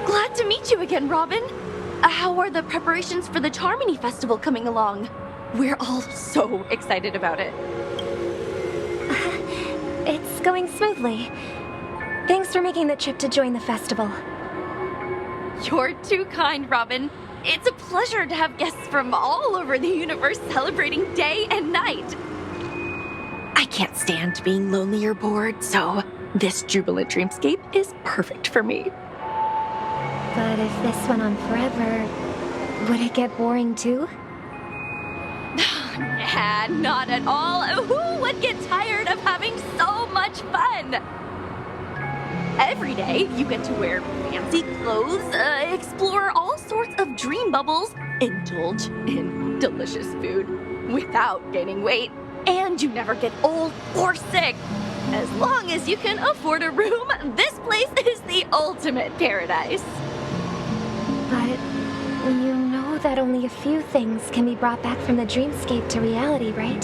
Glad to meet you again, Robin. How are the preparations for the Charmony Festival coming along? We're all so excited about it. It's going smoothly. Thanks for making the trip to join the festival. You're too kind, Robin. It's a pleasure to have guests from all over the universe celebrating day and night. I can't stand being lonely or bored, so this jubilant dreamscape is perfect for me. But if this went on forever, would it get boring too? Nah, not at all. Who would get tired of having so much fun? Every day, you get to wear fancy clothes, explore all sorts of dream bubbles, indulge in delicious food without gaining weight, and you never get old or sick. As long as you can afford a room, this place is the ultimate paradise. But you know that only a few things can be brought back from the dreamscape to reality, right?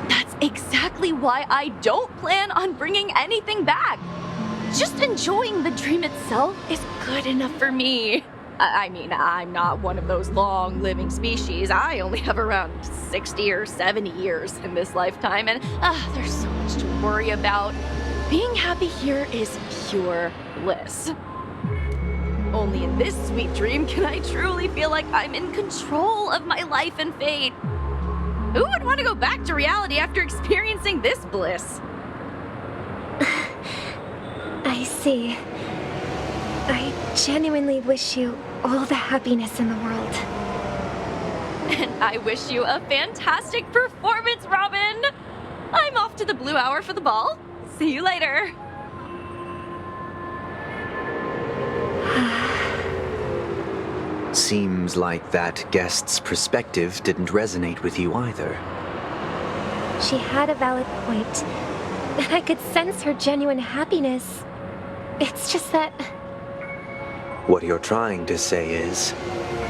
That's exactly why I don't plan on bringing anything back. Just enjoying the dream itself is good enough for me. I mean, I'm not one of those long-living species. I only have around 60 or 70 years in this lifetime, and there's so much to worry about. Being happy here is pure bliss. Only in this sweet dream can I truly feel like I'm in control of my life and fate. Who would want to go back to reality after experiencing this bliss? I see. I genuinely wish you all the happiness in the world. And I wish you a fantastic performance, Robin! I'm off to the Blue Hour for the ball. See you later. Seems like that guest's perspective didn't resonate with you either. She had a valid point, and I could sense her genuine happiness. It's just that... What you're trying to say is,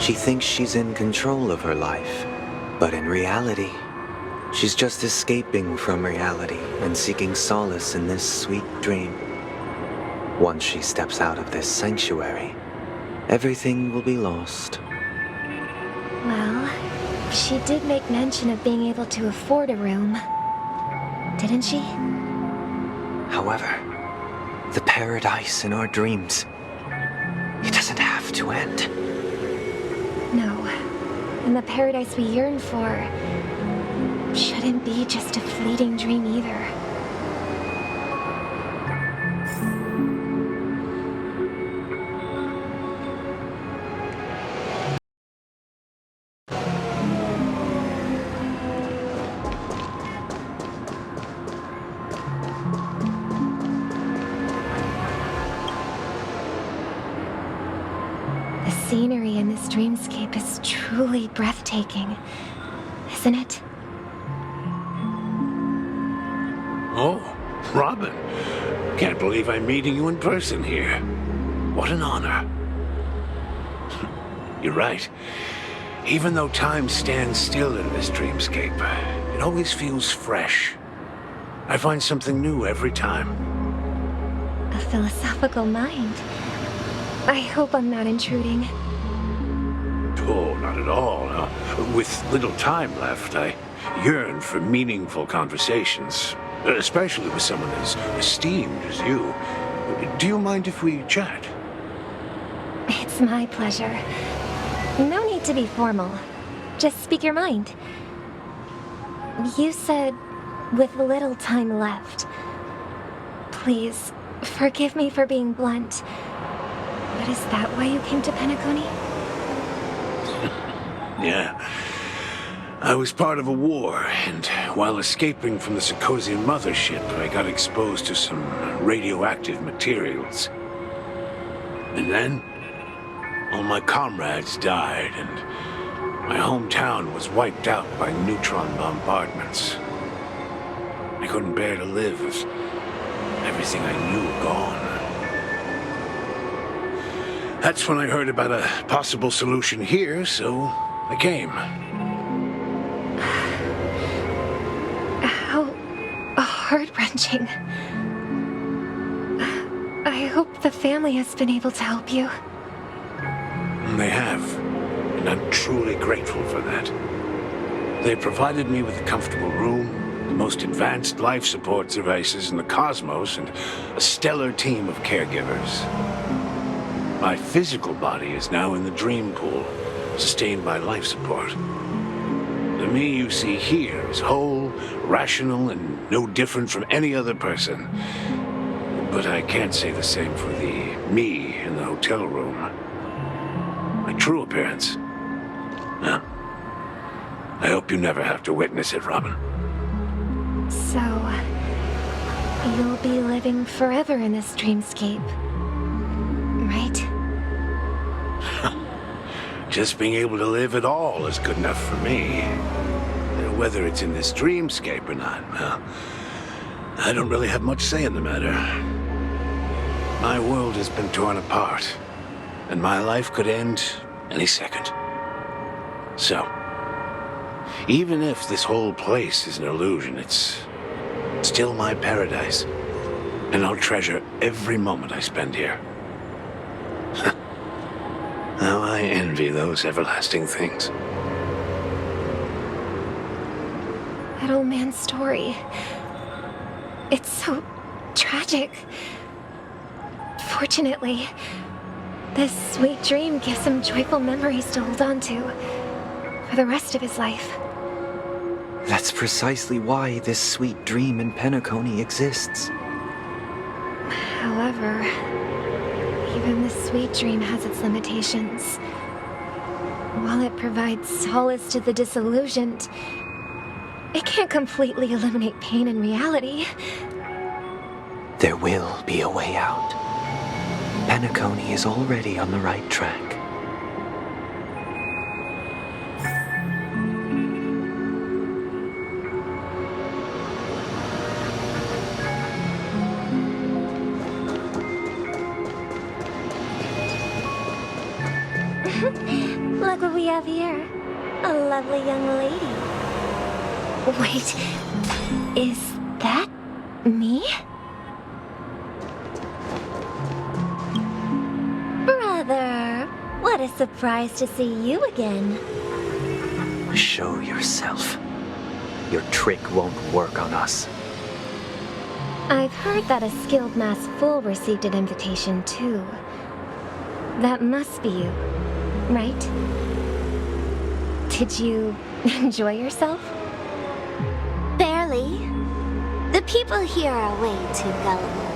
she thinks she's in control of her life, but in reality, she's just escaping from reality and seeking solace in this sweet dream. Once she steps out of this sanctuary, everything will be lost. Well, she did make mention of being able to afford a room, didn't she? However, the paradise in our dreams, it doesn't have to end. No, and the paradise we yearn for shouldn't be just a fleeting dream either. The scenery in this dreamscape is truly breathtaking, isn't it? Oh, Robin. Can't believe I'm meeting you in person here. What an honor. You're right. Even though time stands still in this dreamscape, it always feels fresh. I find something new every time. A philosophical mind. I hope I'm not intruding. Oh, not at all. With little time left, I yearn for meaningful conversations, especially with someone as esteemed as you. Do you mind if we chat? It's my pleasure. No need to be formal. Just speak your mind. You said, with little time left. Please, forgive me for being blunt. But is that why you came to Penacony? Yeah. I was part of a war, and while escaping from the Sikosian mothership, I got exposed to some radioactive materials. And then, all my comrades died, and my hometown was wiped out by neutron bombardments. I couldn't bear to live with everything I knew gone. That's when I heard about a possible solution here, so I came. How heart-wrenching. I hope the family has been able to help you. They have, and I'm truly grateful for that. They provided me with a comfortable room, the most advanced life support devices in the cosmos, and a stellar team of caregivers. My physical body is now in the dream pool, sustained by life support. The me you see here is whole, rational, and no different from any other person. But I can't say the same for the me in the hotel room. My true appearance. Well, I hope you never have to witness it, Robin. So, you'll be living forever in this dreamscape, right? Just being able to live at all is good enough for me. Whether it's in this dreamscape or not, well, I don't really have much say in the matter. My world has been torn apart, and my life could end any second. So, even if this whole place is an illusion, it's still my paradise, and I'll treasure every moment I spend here. How I envy those everlasting things. That old man's story. It's so tragic. Fortunately, this sweet dream gives him joyful memories to hold on to for the rest of his life. That's precisely why this sweet dream in Penacony exists. However, even this sweet dream has its limitations. While it provides solace to the disillusioned, it can't completely eliminate pain in reality. There will be a way out. Penacony is already on the right track. Look what we have here. A lovely young lady. Wait, is that me? Brother, what a surprise to see you again. Show yourself. Your trick won't work on us. I've heard that a skilled mass fool received an invitation too. That must be you, right? Did you enjoy yourself? Barely. The people here are way too gullible.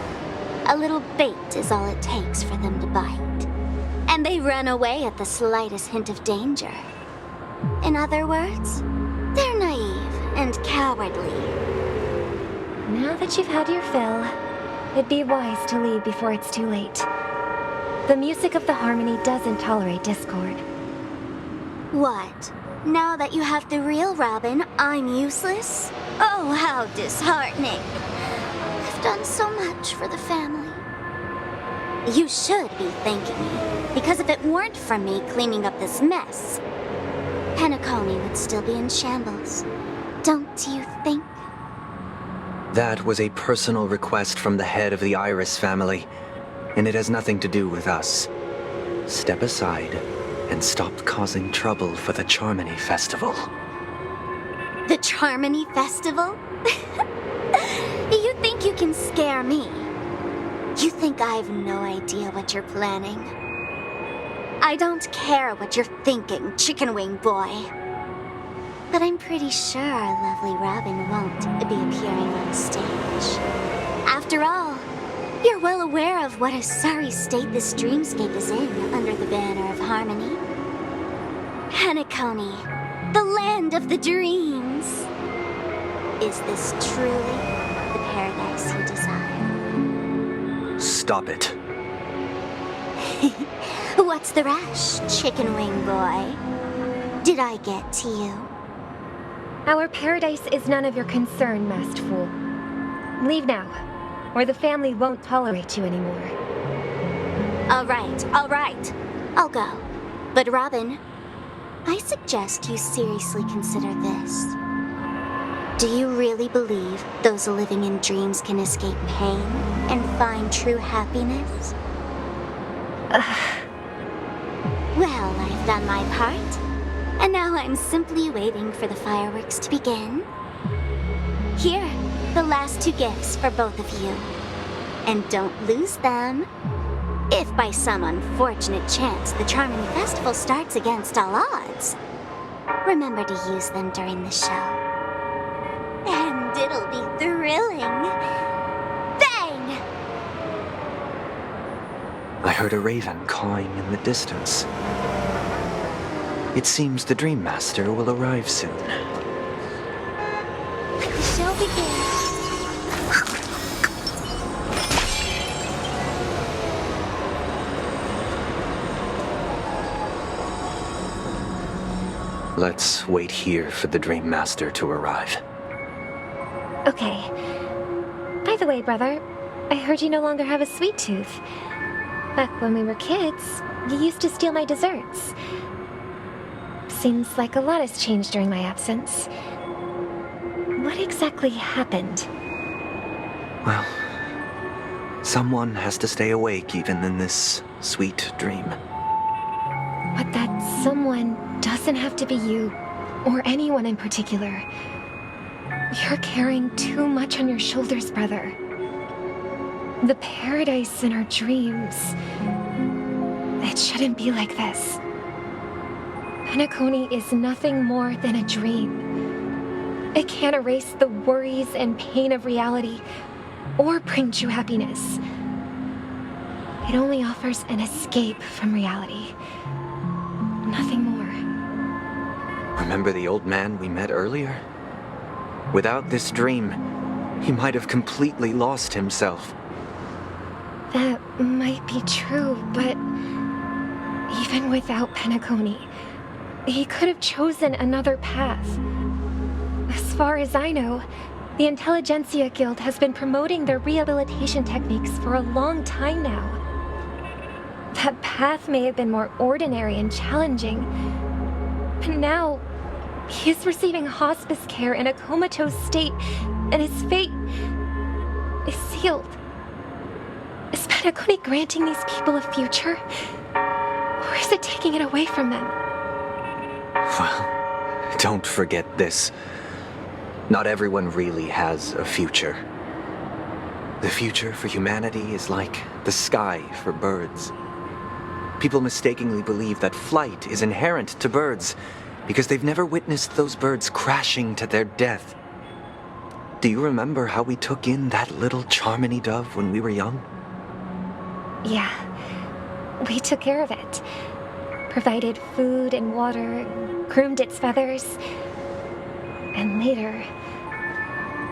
A little bait is all it takes for them to bite. And they run away at the slightest hint of danger. In other words, they're naive and cowardly. Now that you've had your fill, it'd be wise to leave before it's too late. The music of the harmony doesn't tolerate discord. What? Now that you have the real Robin, I'm useless? Oh, how disheartening. I've done so much for the family. You should be thanking me, because if it weren't for me cleaning up this mess, Penacony would still be in shambles. Don't you think? That was a personal request from the head of the Iris family, and it has nothing to do with us. Step aside and stop causing trouble for the Charmony Festival. The Charmony Festival? You think you can scare me? You think I have no idea what you're planning? I don't care what you're thinking, chicken wing boy. But I'm pretty sure our lovely Robin won't be appearing on stage. After all, you're well aware of what a sorry state this dreamscape is in under the banner of harmony. Penacony, the land of the dreams. Is this truly the paradise you desire? Stop it. What's the rush, chicken wing boy? Did I get to you? Our paradise is none of your concern, masked fool. Leave now, or the family won't tolerate you anymore. All right. I'll go. But Robin, I suggest you seriously consider this. Do you really believe those living in dreams can escape pain and find true happiness? Well, I've done my part, and now I'm simply waiting for the fireworks to begin. Here, the last 2 gifts for both of you. And don't lose them. If by some unfortunate chance the Charmony Festival starts against all odds, remember to use them during the show. And it'll be thrilling. Bang! I heard a raven cawing in the distance. It seems the Dream Master will arrive soon. The show begins. Let's wait here for the Dream Master to arrive. Okay. By the way, brother, I heard you no longer have a sweet tooth. Back when we were kids, you used to steal my desserts. Seems like a lot has changed during my absence. What exactly happened? Well, someone has to stay awake even in this sweet dream. But that someone doesn't have to be you, or anyone in particular. You're carrying too much on your shoulders, brother. The paradise in our dreams. It shouldn't be like this. Penacony is nothing more than a dream. It can't erase the worries and pain of reality, or bring true happiness. It only offers an escape from reality. Nothing more. Remember the old man we met earlier? Without this dream, he might have completely lost himself. That might be true, but even without Penacony, he could have chosen another path. As far as I know, the Intelligentsia Guild has been promoting their rehabilitation techniques for a long time now. That path may have been more ordinary and challenging, but now he is receiving hospice care in a comatose state, and his fate is sealed. Is Penacony granting these people a future? Or is it taking it away from them? Well, don't forget this. Not everyone really has a future. The future for humanity is like the sky for birds. People mistakenly believe that flight is inherent to birds because they've never witnessed those birds crashing to their death. Do you remember how we took in that little Charmony dove when we were young? Yeah, we took care of it. Provided food and water, groomed its feathers. And later,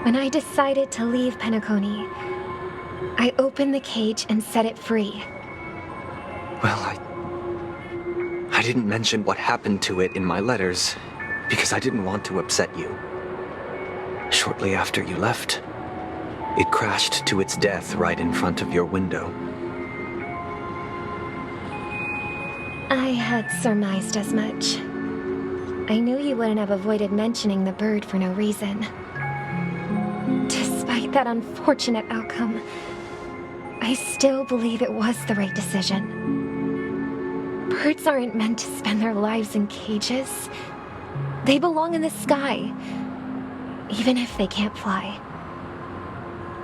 when I decided to leave Penacony, I opened the cage and set it free. Well, I didn't mention what happened to it in my letters because I didn't want to upset you. Shortly after you left, it crashed to its death right in front of your window. I had surmised as much. I knew you wouldn't have avoided mentioning the bird for no reason. Despite that unfortunate outcome, I still believe it was the right decision. Birds aren't meant to spend their lives in cages. They belong in the sky, even if they can't fly.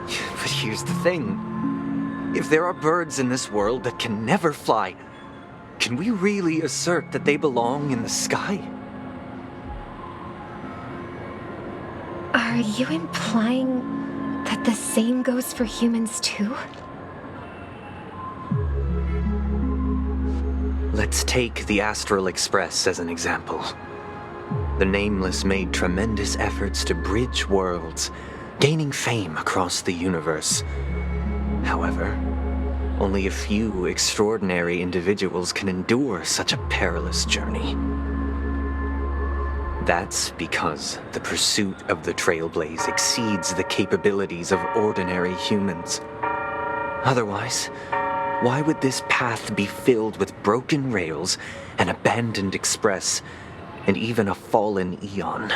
But here's the thing. If there are birds in this world that can never fly, can we really assert that they belong in the sky? Are you implying that the same goes for humans too? Let's take the Astral Express as an example. The Nameless made tremendous efforts to bridge worlds, gaining fame across the universe. However, only a few extraordinary individuals can endure such a perilous journey. That's because the pursuit of the Trailblaze exceeds the capabilities of ordinary humans. Otherwise, why would this path be filled with broken rails, an abandoned express, and even a fallen Eon?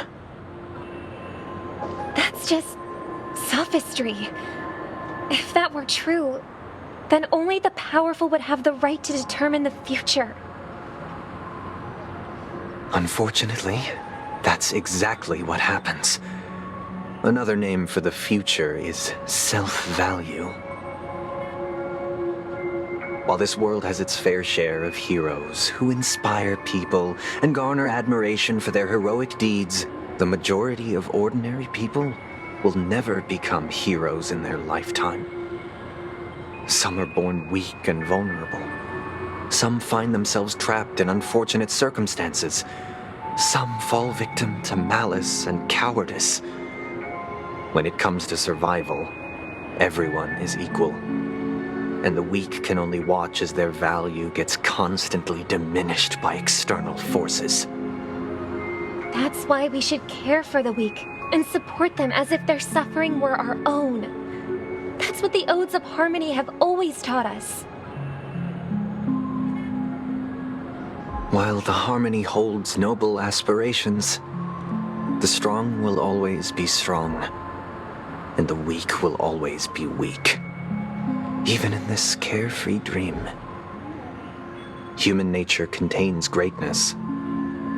It's just sophistry. If that were true, then only the powerful would have the right to determine the future. Unfortunately, that's exactly what happens. Another name for the future is self-value. While this world has its fair share of heroes who inspire people and garner admiration for their heroic deeds, the majority of ordinary people will never become heroes in their lifetime. Some are born weak and vulnerable. Some find themselves trapped in unfortunate circumstances. Some fall victim to malice and cowardice. When it comes to survival, everyone is equal. And the weak can only watch as their value gets constantly diminished by external forces. That's why we should care for the weak and support them as if their suffering were our own. That's what the Odes of Harmony have always taught us. While the Harmony holds noble aspirations, the strong will always be strong, and the weak will always be weak. Even in this carefree dream. Human nature contains greatness,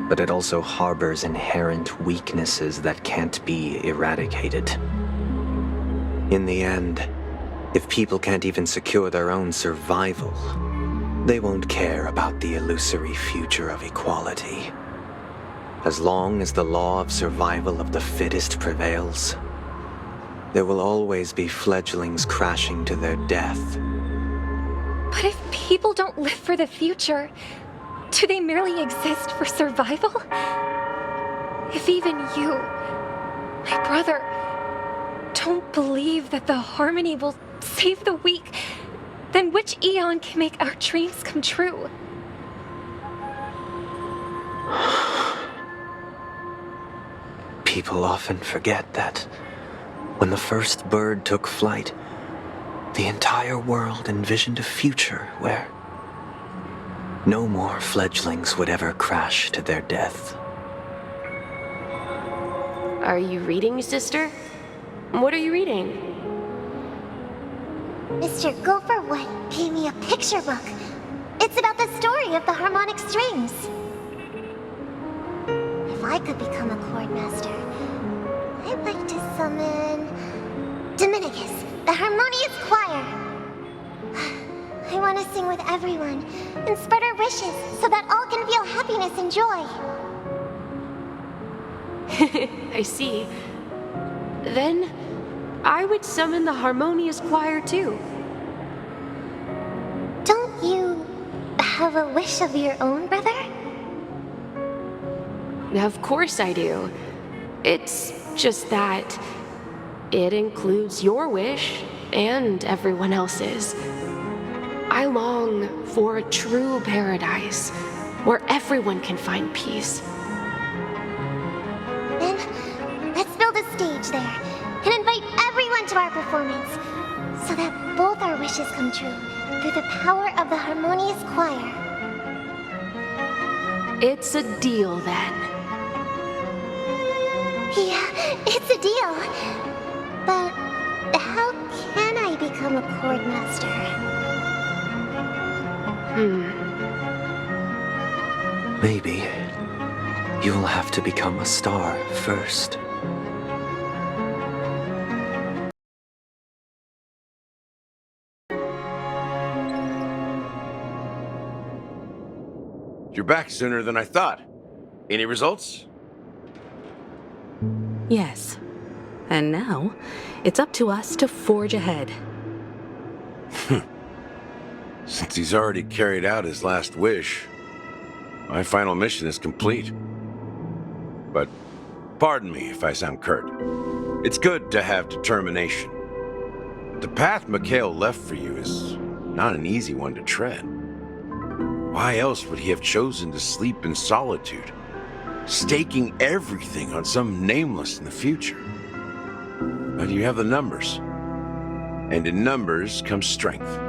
but it also harbors inherent weaknesses that can't be eradicated. In the end, if people can't even secure their own survival, they won't care about the illusory future of equality. As long as the law of survival of the fittest prevails, there will always be fledglings crashing to their death. But if people don't live for the future, do they merely exist for survival? If even you, my brother, don't believe that the Harmony will save the weak, then which eon can make our dreams come true? People often forget that when the first bird took flight, the entire world envisioned a future where no more fledglings would ever crash to their death. Are you reading, sister? What are you reading? Mr. Gopherwood gave me a picture book. It's about the story of the harmonic strings. If I could become a chord master, I'd like to summon Dominicus, the harmonious choir. I want to sing with everyone and spread our wishes so that all can feel happiness and joy. I see. Then, I would summon the harmonious choir too. Don't you have a wish of your own, brother? Of course I do. It's just that it includes your wish and everyone else's. I long for a true paradise where everyone can find peace. Then, let's build a stage there and invite everyone to our performance so that both our wishes come true through the power of the harmonious choir. It's a deal then. Yeah, it's a deal. But how can I become a chord master? Maybe you'll have to become a star first. You're back sooner than I thought. Any results? Yes. And now, it's up to us to forge ahead. Since he's already carried out his last wish, my final mission is complete. But pardon me if I sound curt. It's good to have determination. The path Mikhail left for you is not an easy one to tread. Why else would he have chosen to sleep in solitude, staking everything on some nameless in the future? But you have the numbers, and in numbers comes strength.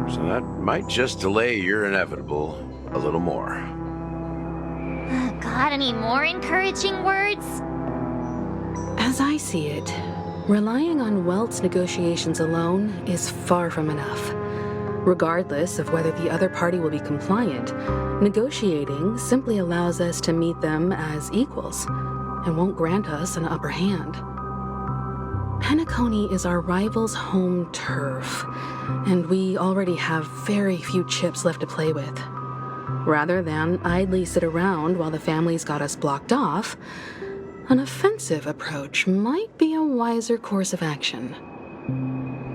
So that might just delay your inevitable a little more. Got any more encouraging words? As I see it, relying on Welt's negotiations alone is far from enough. Regardless of whether the other party will be compliant, negotiating simply allows us to meet them as equals and won't grant us an upper hand. Penacony is our rival's home turf, and we already have very few chips left to play with. Rather than idly sit around while the family's got us blocked off, an offensive approach might be a wiser course of action.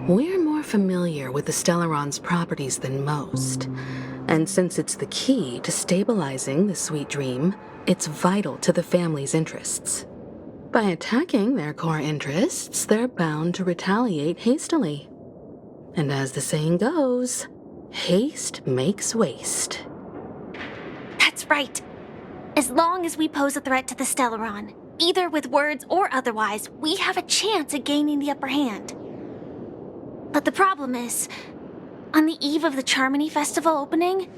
We're more familiar with the Stellaron's properties than most, and since it's the key to stabilizing the sweet dream, it's vital to the family's interests. By attacking their core interests, they're bound to retaliate hastily. And as the saying goes, haste makes waste. That's right. As long as we pose a threat to the Stellaron, either with words or otherwise, we have a chance at gaining the upper hand. But the problem is, on the eve of the Charmony Festival opening,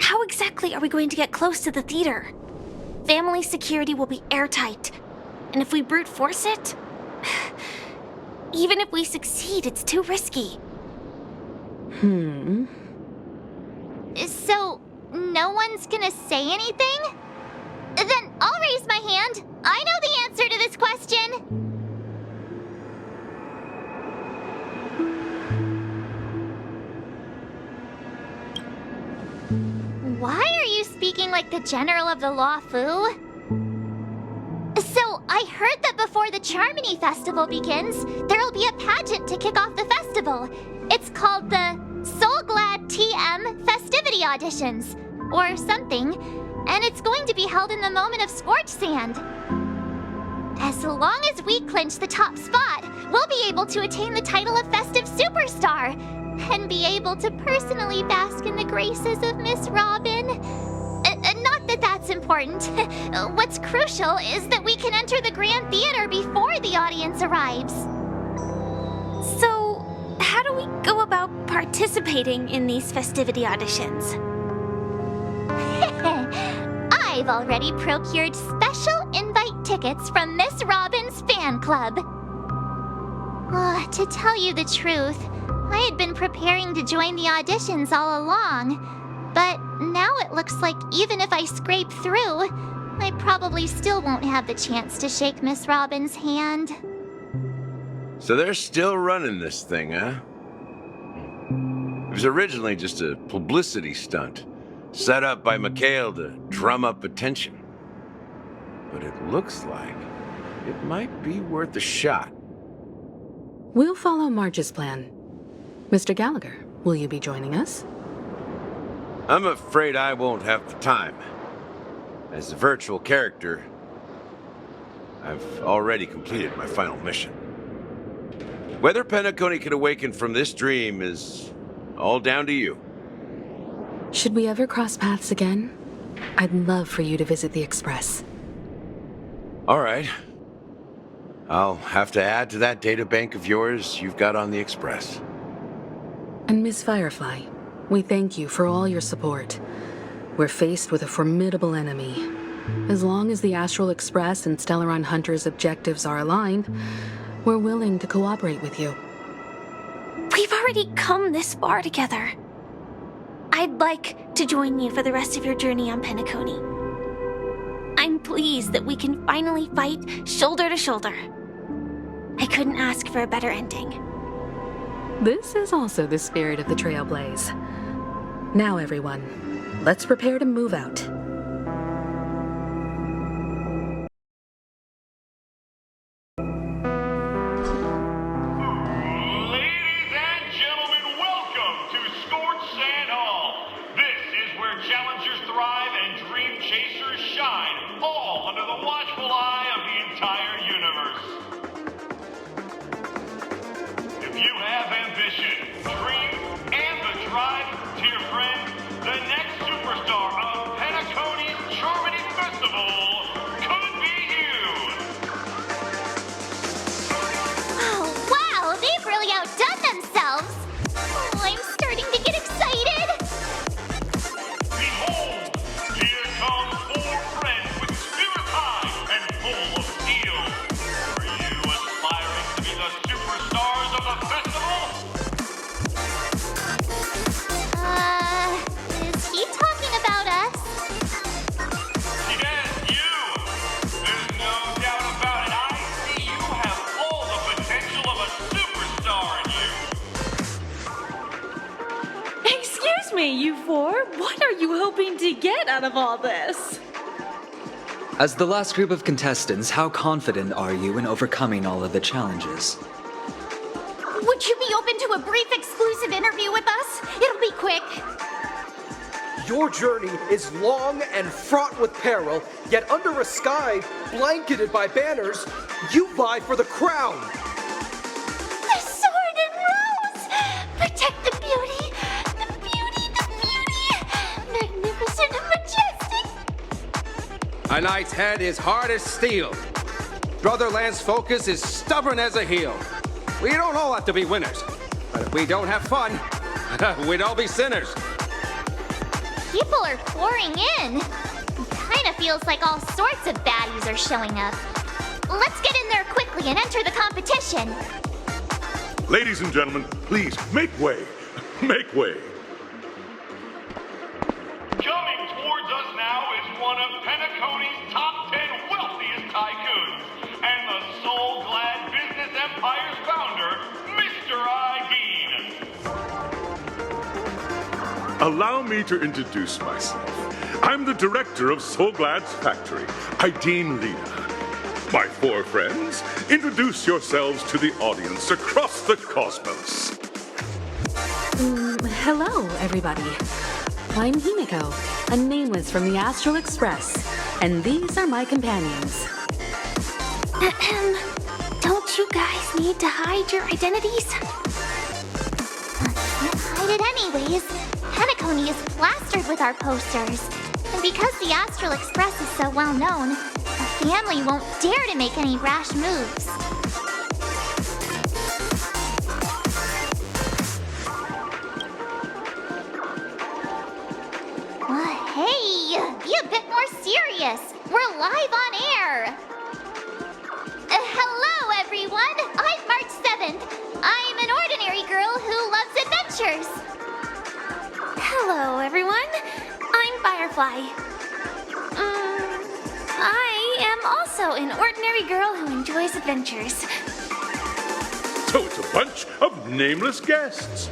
how exactly are we going to get close to the theater? Family security will be airtight, and if we brute force it, even if we succeed, it's too risky. So, no one's gonna say anything? Then I'll raise my hand. I know the answer to this question. Why are you speaking like the General of the Law Fu? So, I heard that before the Charmony Festival begins, there'll be a pageant to kick off the festival. It's called the Soul Glad TM Festivity Auditions, or something, and it's going to be held in the moment of Scorch Sand. As long as we clinch the top spot, we'll be able to attain the title of Festive Superstar, and be able to personally bask in the graces of Miss Robin. Not that that's important. What's crucial is that we can enter the Grand Theater before the audience arrives. So, how do we go about participating in these festivity auditions? I've already procured special invite tickets from Miss Robin's fan club. To tell you the truth, I had been preparing to join the auditions all along, but now it looks like even if I scrape through, I probably still won't have the chance to shake Miss Robin's hand. So they're still running this thing, huh? It was originally just a publicity stunt, set up by Mikhail to drum up attention. But it looks like it might be worth a shot. We'll follow Marge's plan. Mr. Gallagher, will you be joining us? I'm afraid I won't have the time. As a virtual character, I've already completed my final mission. Whether Penacony can awaken from this dream is all down to you. Should we ever cross paths again? I'd love for you to visit the Express. All right. I'll have to add to that databank of yours you've got on the Express. And Miss Firefly, we thank you for all your support. We're faced with a formidable enemy. As long as the Astral Express and Stellaron Hunter's objectives are aligned, we're willing to cooperate with you. We've already come this far together. I'd like to join you for the rest of your journey on Penacony. I'm pleased that we can finally fight shoulder to shoulder. I couldn't ask for a better ending. This is also the spirit of the Trailblaze. Now, everyone, let's prepare to move out. Ladies and gentlemen, welcome to Scorch Sand Hall. This is where challengers thrive and dream chasers shine, all under the watchful eye of the entire universe. If you have ambition, dream, and the drive, dear friend, the next superstar of Penacony Hey, you four, what are you hoping to get out of all this? As the last group of contestants, how confident are you in overcoming all of the challenges? Would you be open to a brief exclusive interview with us? It'll be quick. Your journey is long and fraught with peril, yet under a sky blanketed by banners, you vie for the crown. The sword and rose! Protect the beauty! The beauty! The beauty! Magnificent and majestic! A knight's head is hard as steel. Brother Lance's focus is stubborn as a heel. We don't all have to be winners, but if we don't have fun, we'd all be sinners. People are pouring in. Kinda feels like all sorts of baddies are showing up. Let's get in there quickly and enter the competition. Ladies and gentlemen, please make way. Make way. Coming towards us now is one of Penacony's top 10 wealthiest tycoons and the soul-glad business empire's founder, Mr. Ideen. Allow me to introduce myself. I'm the director of Soulglad's factory, Ideen Lena. My four friends, introduce yourselves to the audience across the cosmos. Hello, everybody. I'm Himiko, a nameless from the Astral Express, and these are my companions. Don't you guys need to hide your identities? Hide it anyways. Penacony is plastered with our posters. And because the Astral Express is so well known, the family won't dare to make any rash moves. Hey, be a bit more serious. We're live on air. Hello, everyone. I'm March 7th. I'm an ordinary girl who loves adventures. Hello, everyone. I'm Firefly. I am also an ordinary girl who enjoys adventures. So it's a bunch of nameless guests.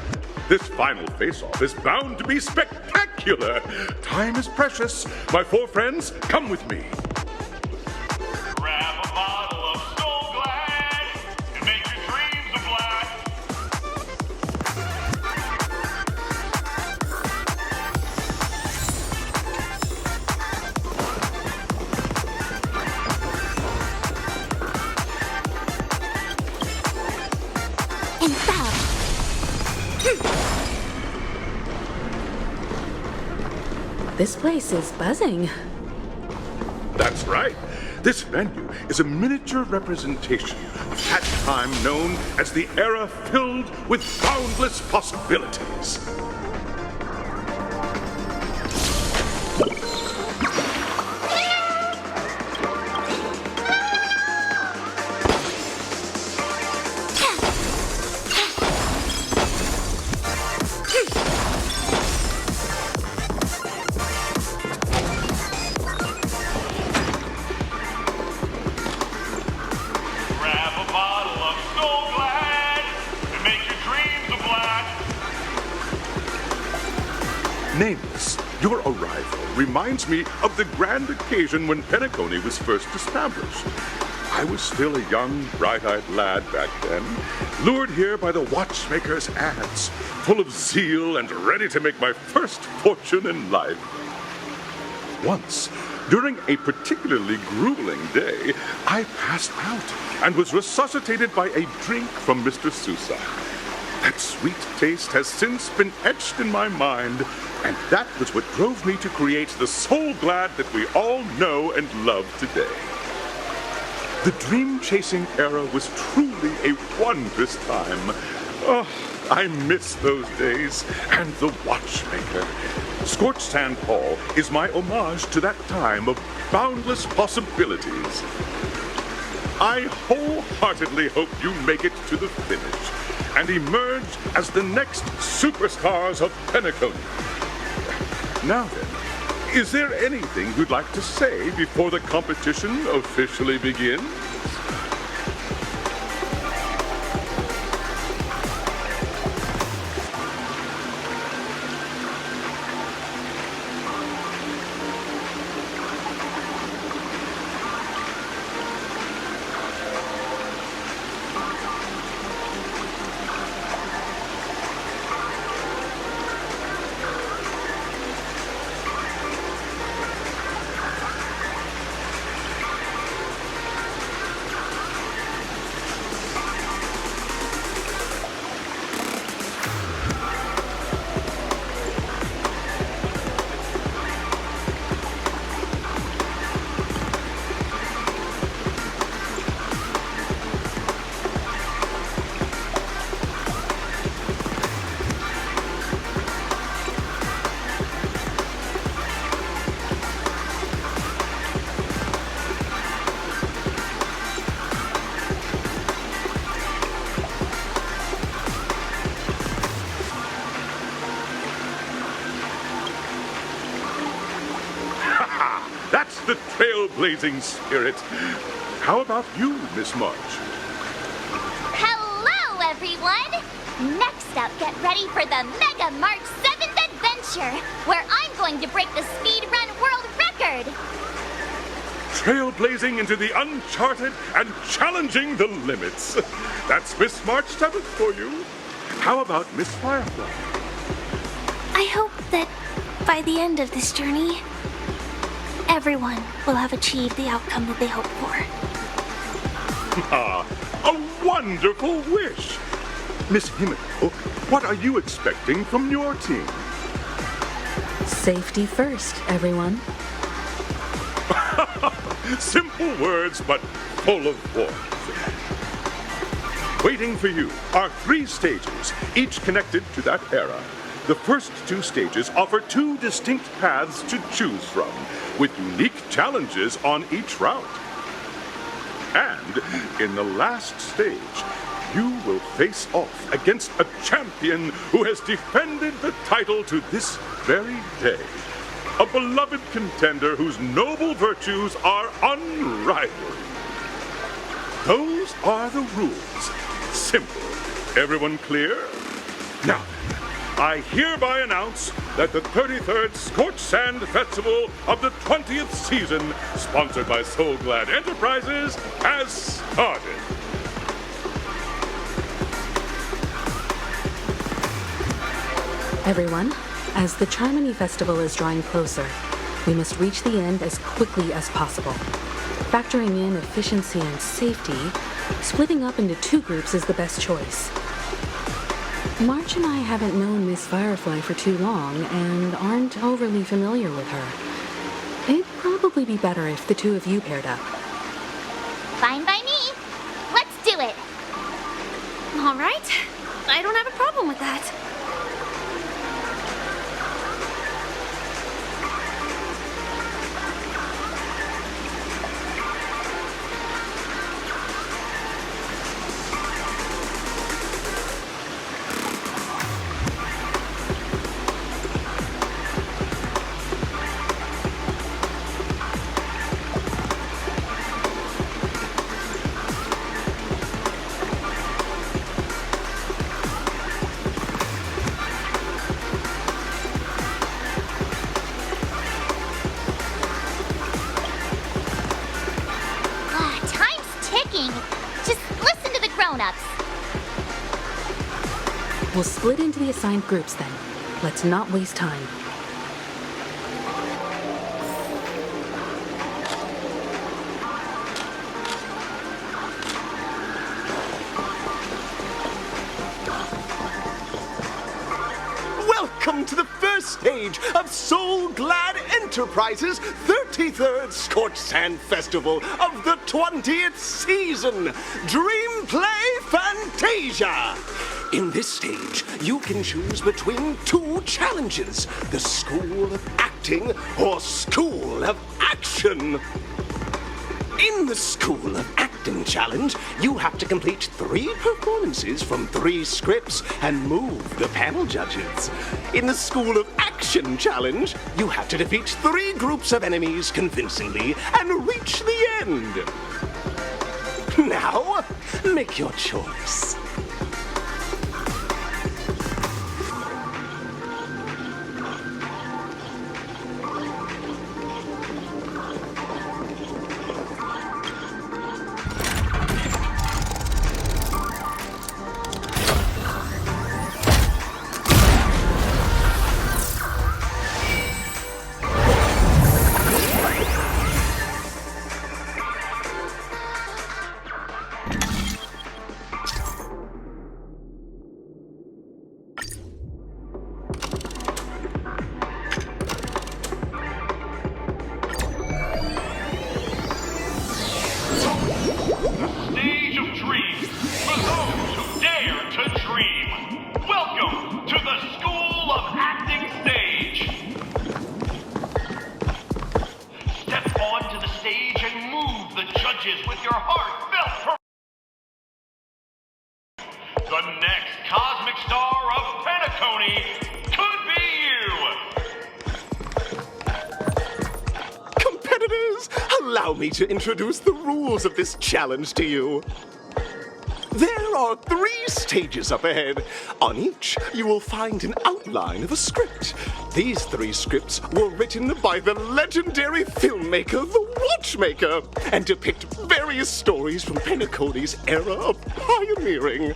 This final face-off is bound to be spectacular. Time is precious. My four friends, come with me. Grab a bottle of Soulglad and make your dreams a blast. And bow. This place is buzzing. That's right. This venue is a miniature representation of that time known as the era filled with boundless possibilities. Grab a bottle of Soulglad and make your dreams a blast. Nameless, your arrival reminds me of the grand occasion when Penacony was first established. I was still a young, bright-eyed lad back then, lured here by the watchmaker's ads, full of zeal and ready to make my first fortune in life. Once, during a particularly grueling day, I passed out and was resuscitated by a drink from Mr. Sousa. That sweet taste has since been etched in my mind, and that was what drove me to create the Soulglad that we all know and love today. The dream-chasing era was truly a wondrous time. Oh, I miss those days and the watchmaker. Scorched Sand Hall is my homage to that time of boundless possibilities. I wholeheartedly hope you make it to the finish and emerge as the next superstars of Penacony. Now then, is there anything you'd like to say before the competition officially begins? trailblazing spirit. How about you, Miss March? Hello, everyone! Next up, get ready for the Mega March 7th Adventure, where I'm going to break the speedrun world record! Trailblazing into the uncharted and challenging the limits. That's Miss March 7th for you. How about Miss Firefly? I hope that by the end of this journey, everyone will have achieved the outcome that they hoped for. Ah, a wonderful wish. Miss Himiko, what are you expecting from your team? Safety first, everyone. Simple words, but full of warmth. Waiting for you are 3 stages, each connected to that era. The first 2 stages offer 2 distinct paths to choose from, with unique challenges on each route. And in the last stage, you will face off against a champion who has defended the title to this very day. A beloved contender whose noble virtues are unrivaled. Those are the rules. Simple. Everyone clear? Now, I hereby announce that the 33rd Scorched Sand Festival of the 20th season, sponsored by Soul Glad Enterprises, has started. Everyone, as the Charmony Festival is drawing closer, we must reach the end as quickly as possible. Factoring in efficiency and safety, splitting up into 2 groups is the best choice. March and I haven't known Miss Firefly for too long and aren't overly familiar with her. It'd probably be better if the 2 of you paired up. Fine by me. Let's do it. All right. I don't have a problem with that. We'll split into the assigned groups then. Let's not waste time. Welcome to the first stage of Soul Glad Enterprises' 33rd Scorched Sand Festival of the 20th season, Dream Play Fantasia. In this stage, you can choose between 2 challenges, the School of Acting or School of Action. In the School of Acting challenge, you have to complete 3 performances from 3 scripts and move the panel judges. In the School of Action challenge, you have to defeat 3 groups of enemies convincingly and reach the end. Now, make your choice. allow me to introduce the rules of this challenge to you. There are 3 stages up ahead. On each, you will find an outline of a script. These 3 scripts were written by the legendary filmmaker, The Watchmaker, and depict various stories from Penacony's era of pioneering.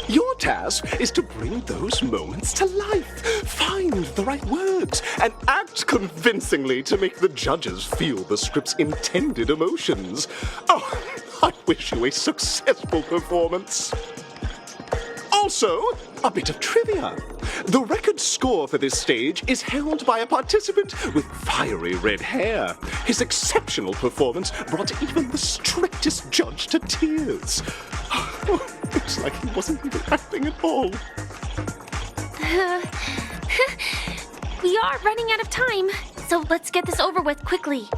Your task is to bring those moments to life, find the right words, and act convincingly to make the judges feel the script's intended emotions. Oh, I wish you a successful performance. Also, a bit of trivia. The record score for this stage is held by a participant with fiery red hair. His exceptional performance brought even the strictest judge to tears. It's like he wasn't even acting at all. We are running out of time, so let's get this over with quickly.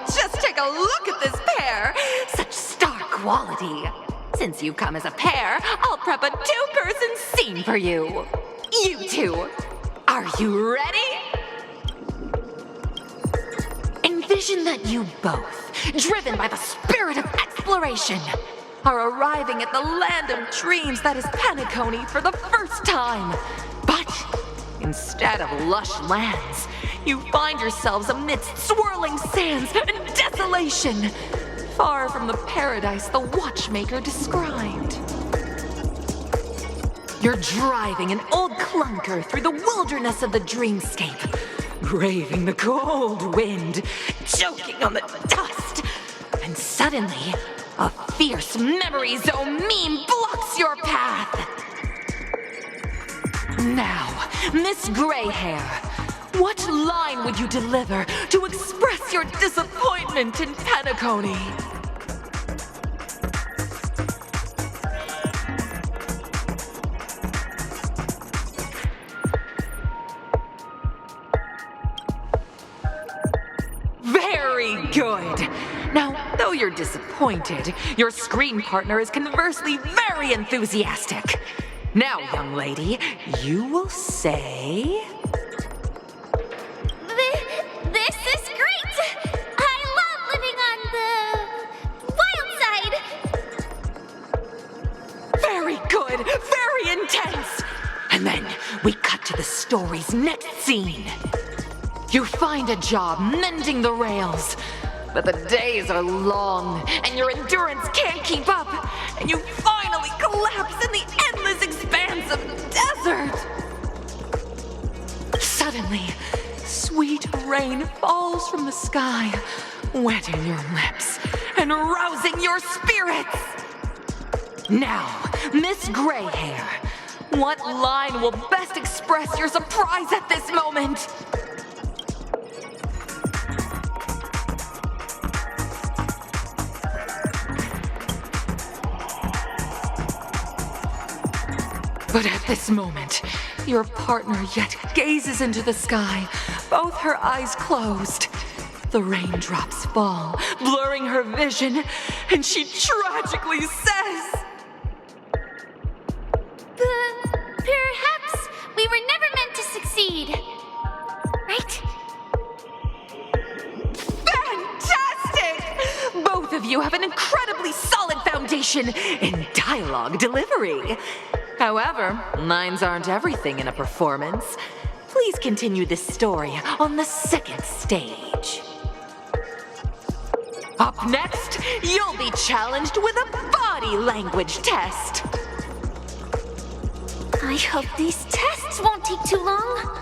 Just take a look at this pair! Such star quality! Since you've come as a pair, I'll prep a 2-person scene for you. You two, are you ready? Envision that you both, driven by the spirit of exploration, are arriving at the land of dreams that is Penacony for the first time. But instead of lush lands, you find yourselves amidst swirling sands and desolation, far from the paradise the Watchmaker described. You're driving an old clunker through the wilderness of the dreamscape, braving the cold wind, choking on the dust, and suddenly, a fierce memory zone meme blocks your path. Now, Miss Greyhair, what line would you deliver to express your disappointment in Penacony? Very good. Now, though you're disappointed, your screen partner is conversely very enthusiastic. Now, young lady, you will say... This is great! I love living on the wild side! Very good, very intense! And then we cut to the story's next scene. You find a job mending the rails, but the days are long and your endurance can't keep up, and you finally collapse in the endless expanse of desert. Suddenly, sweet rain falls from the sky, wetting your lips and rousing your spirits. Now, Miss Greyhair, what line will best express your surprise at this moment? But at this moment, your partner yet gazes into the sky, both her eyes closed. The raindrops fall, blurring her vision, and she tragically says... Perhaps we were never meant to succeed. Right? Fantastic! Both of you have an incredibly solid foundation in dialogue delivery. However, lines aren't everything in a performance. Please continue this story on the second stage. Up next, you'll be challenged with a body language test. I hope these tests won't take too long.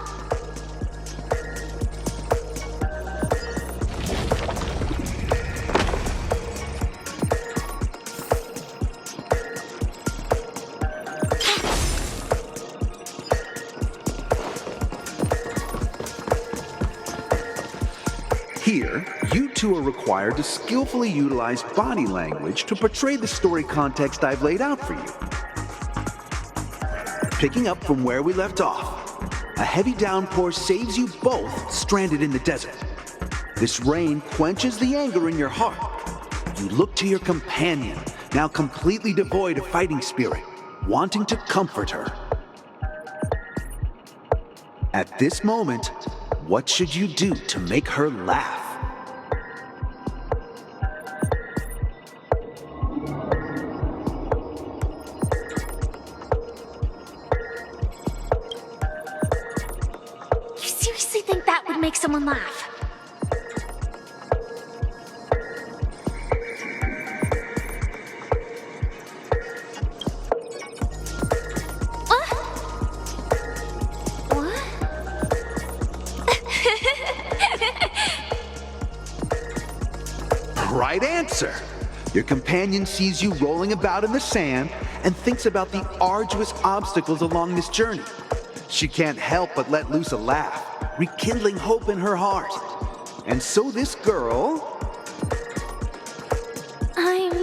Here, you two are required to skillfully utilize body language to portray the story context I've laid out for you. Picking up from where we left off, a heavy downpour saves you both stranded in the desert. This rain quenches the anger in your heart. You look to your companion, now completely devoid of fighting spirit, wanting to comfort her. At this moment, what should you do to make her laugh? You seriously think that would make someone laugh? Right answer! Your companion sees you rolling about in the sand and thinks about the arduous obstacles along this journey. She can't help but let loose a laugh, rekindling hope in her heart. And so this girl... I'm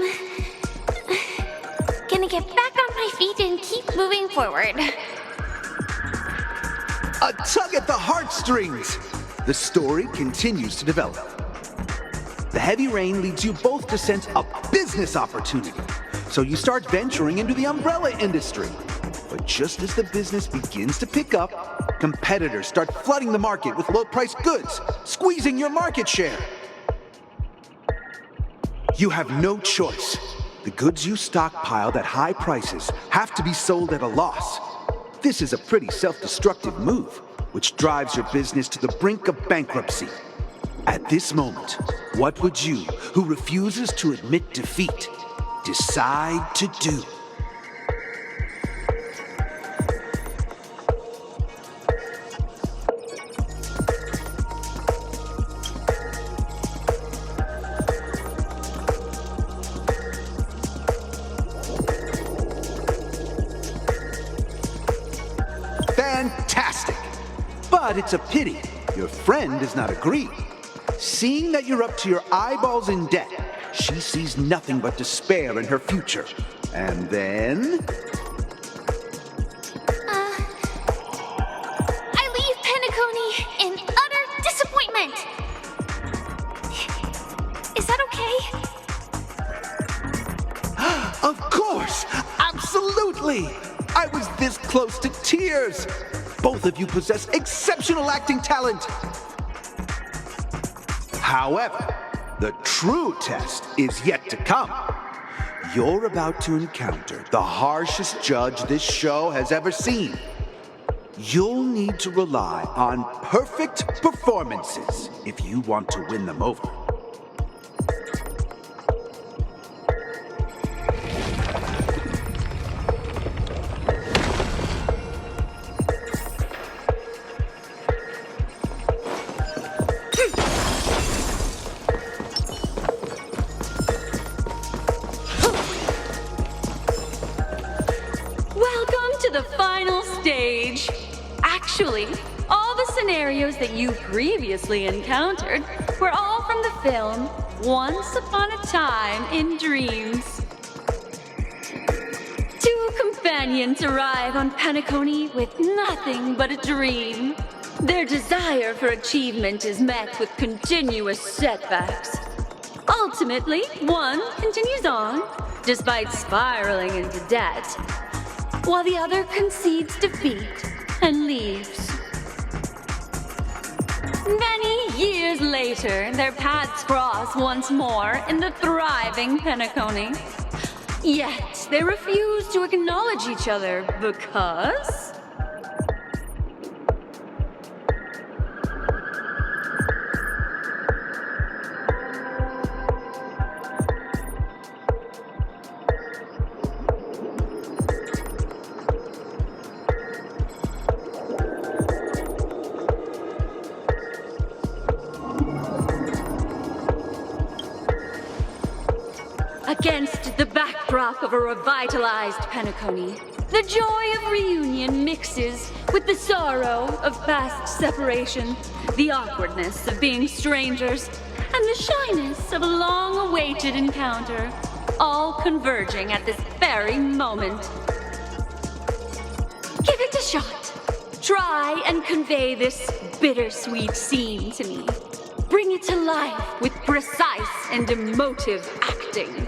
gonna get back on my feet and keep moving forward. A tug at the heartstrings! The story continues to develop. The heavy rain leads you both to sense a business opportunity, so you start venturing into the umbrella industry. But just as the business begins to pick up, competitors start flooding the market with low-priced goods, squeezing your market share. You have no choice. The goods you stockpiled at high prices have to be sold at a loss. This is a pretty self-destructive move, which drives your business to the brink of bankruptcy. At this moment, what would you, who refuses to admit defeat, decide to do? Fantastic! But it's a pity your friend does not agree. Seeing that you're up to your eyeballs in debt, she sees nothing but despair in her future. And then... I leave Penacony in utter disappointment. Is that okay? Of course! Absolutely! I was this close to tears! Both of you possess exceptional acting talent! However, the true test is yet to come. You're about to encounter the harshest judge this show has ever seen. You'll need to rely on perfect performances if you want to win them over. Actually, all the scenarios that you previously encountered were all from the film Once Upon a Time in Dreams. Two companions arrive on Penacony with nothing but a dream. Their desire for achievement is met with continuous setbacks. Ultimately, one continues on, despite spiraling into debt, while the other concedes defeat and leaves. Many years later, their paths cross once more in the thriving Penacony. Yet, they refuse to acknowledge each other because... Against the backdrop of a revitalized Penacony, the joy of reunion mixes with the sorrow of past separation, the awkwardness of being strangers, and the shyness of a long-awaited encounter, all converging at this very moment. Give it a shot. Try and convey this bittersweet scene to me. Bring it to life with precise and emotive acting.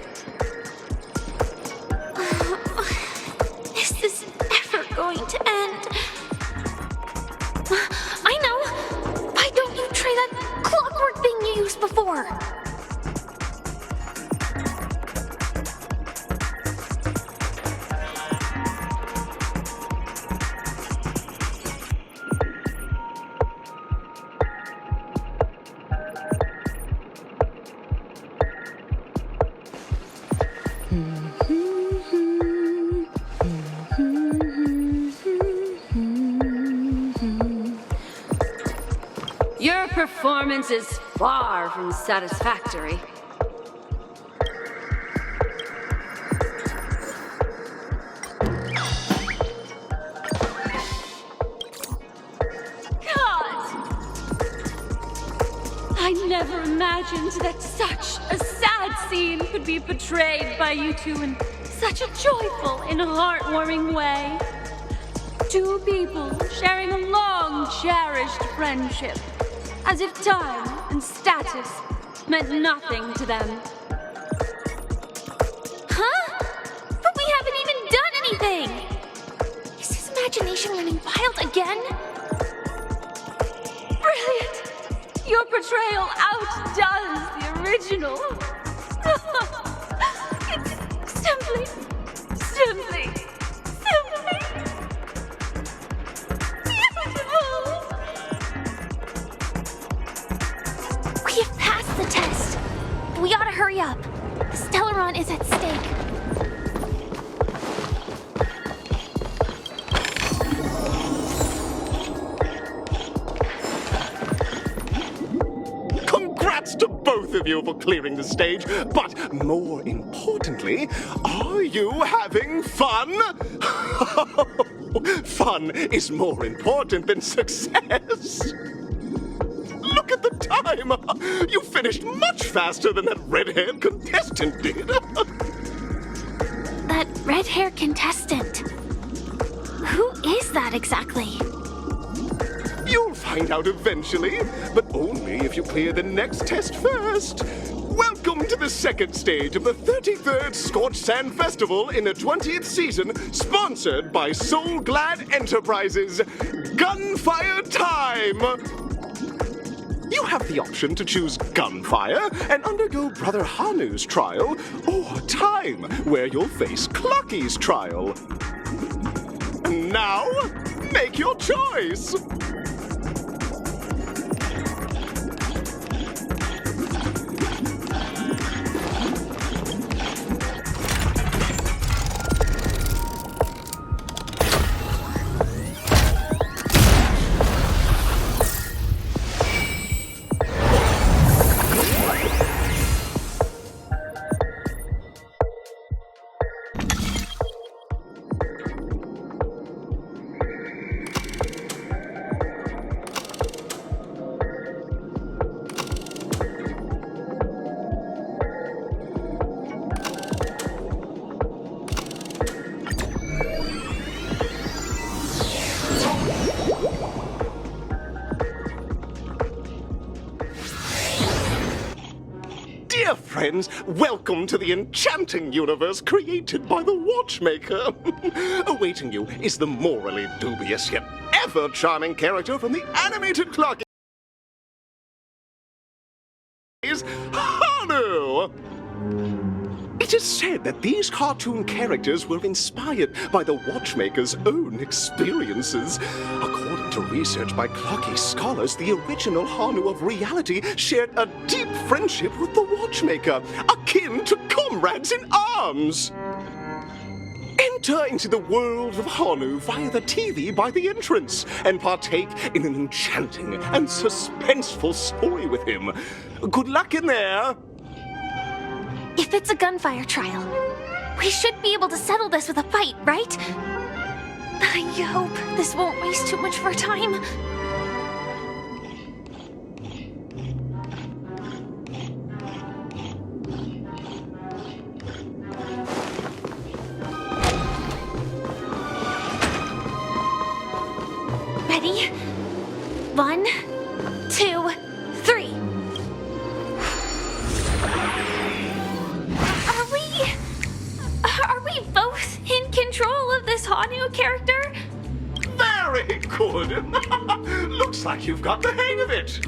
This going to end. I know! Why don't you try that clockwork thing you used before? Your performance is far from satisfactory. I never imagined that such a sad scene could be portrayed by you two in such a joyful and heartwarming way. Two people sharing a long, cherished friendship, as if time and status meant nothing to them. Huh? But we haven't even done anything! Is his imagination running wild again? Brilliant! Your portrayal outdoes the original. It's simply beautiful. We have passed the test. We ought to hurry up. The Stellaron is at stake. Congrats to both of you for clearing the stage, but more importantly, are you having fun? Fun is more important than success. Look at the time! You finished much faster than that red-haired contestant did. That red-haired contestant. Who is that exactly? You'll find out eventually, but only if you clear the next test first. Welcome to the second stage of the 33rd Scorched Sand Festival in the 20th season, sponsored by Soul Glad Enterprises. Gunfire time! You have the option to choose gunfire and undergo Brother Hanu's trial, or time, where you'll face Clucky's trial. Now, make your choice! Dear friends, welcome to the enchanting universe created by the Watchmaker. Awaiting you is the morally dubious yet ever-charming character from the animated clock. Hanu! It is said that these cartoon characters were inspired by the Watchmaker's own experiences. According to research by Clocky scholars, the original Hanu of reality shared a deep friendship with the Watchmaker, akin to comrades in arms. Enter into the world of Hanu via the TV by the entrance and partake in an enchanting and suspenseful story with him. Good luck in there. If it's a gunfire trial, we should be able to settle this with a fight, right? I hope this won't waste too much of our time. Ready? 1, 2, 3. Are we both in control of this Hanu character? good. Looks like you've got the hang of it.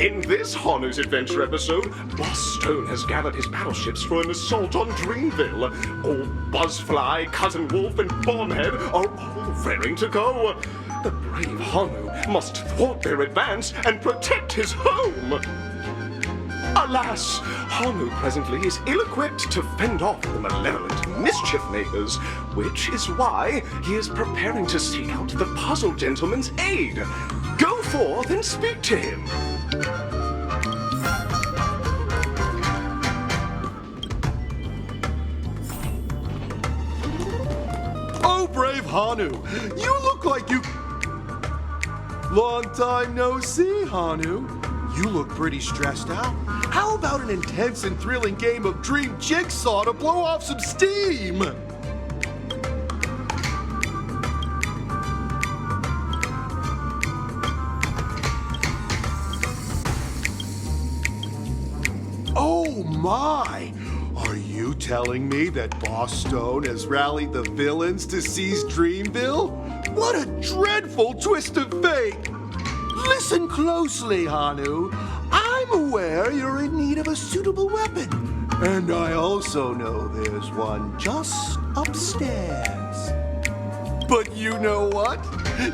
In this Hanu's adventure episode, Boss Stone has gathered his battleships for an assault on Dreamville. Old Buzzfly, Cousin Wolf, and Bombhead are all raring to go. The brave Hanu must thwart their advance and protect his home. Alas, Hanu presently is ill-equipped to fend off the malevolent mischief makers, which is why he is preparing to seek out the Puzzle Gentleman's aid. Go forth and speak to him. Oh, brave Hanu, you look like you... Long time no see, Hanu. You look pretty stressed out. How about an intense and thrilling game of Dream Jigsaw to blow off some steam? Oh my! Are you telling me that Boss Stone has rallied the villains to seize Dreamville? What a dreadful twist of fate! Listen closely, Hanu. I'm aware you're in need of a suitable weapon. And I also know there's one just upstairs. But you know what?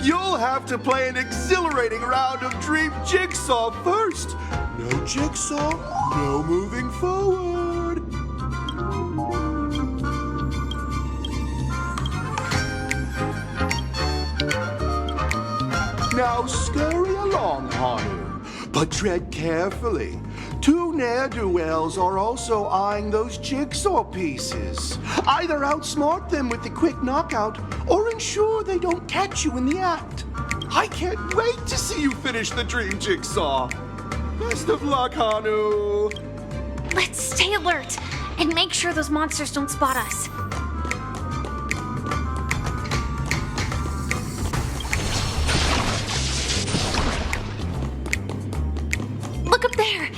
You'll have to play an exhilarating round of Dream Jigsaw first. No Jigsaw, no moving forward. Now scurry along, Hanu, but tread carefully. Two ne'er-do-wells are also eyeing those jigsaw pieces. Either outsmart them with the quick knockout, or ensure they don't catch you in the act. I can't wait to see you finish the dream jigsaw. Best of luck, Hanu. Let's stay alert and make sure those monsters don't spot us. Look up there!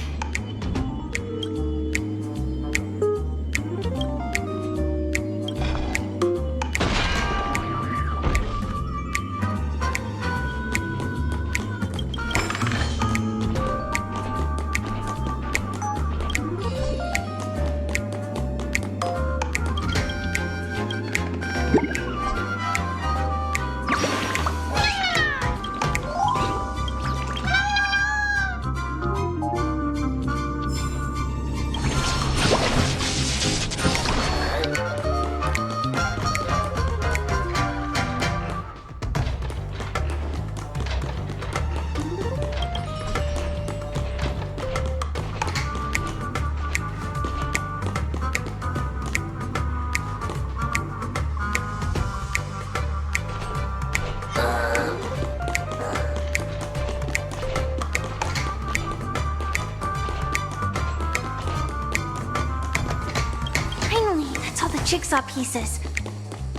Jigsaw pieces.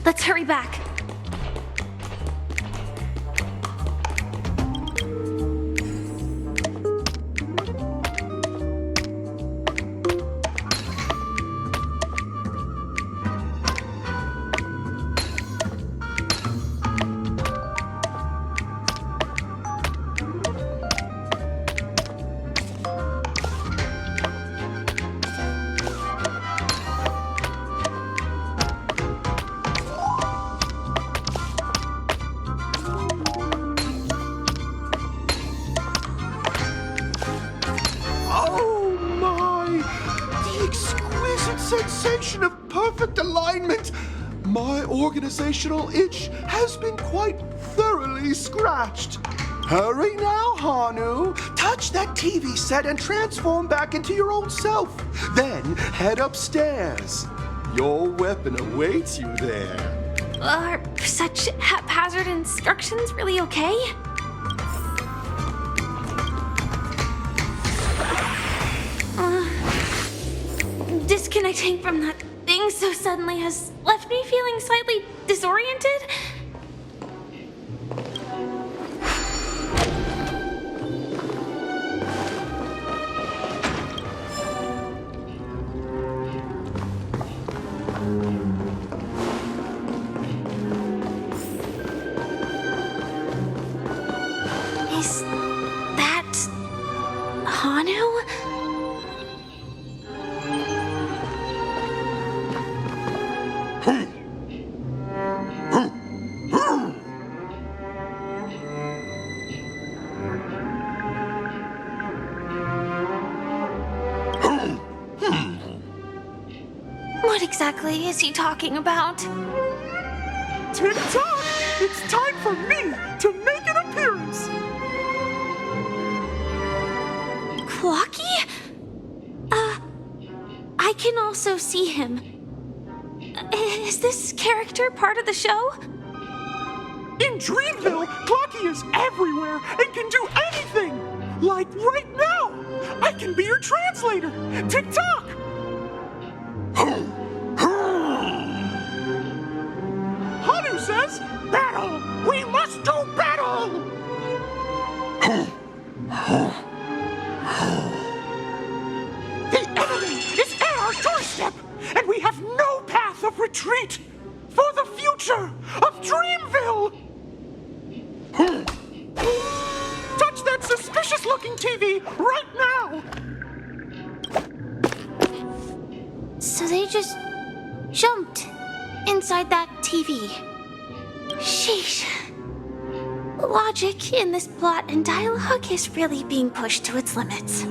Let's hurry back. Sensation of perfect alignment. My organizational itch has been quite thoroughly scratched. Hurry now, Hanu. Touch that TV set and transform back into your old self. Then head upstairs. Your weapon awaits you there. Are such haphazard instructions really okay? Disconnecting from that thing so suddenly has left me feeling slightly disoriented. What exactly is he talking about? Tick-tock! It's time for me to make an appearance! Clocky? I can also see him. Is this character part of the show? In Dreamville, Clocky is everywhere and can do anything! Like right now! I can be your translator! Tick-tock! Hanu says, battle! We must do battle! The enemy is at our doorstep, and we have no path of retreat for the future of Dreamville! Touch that suspicious-looking TV right now! So they just jumped inside that TV. Sheesh. Logic in this plot and dialogue is really being pushed to its limits.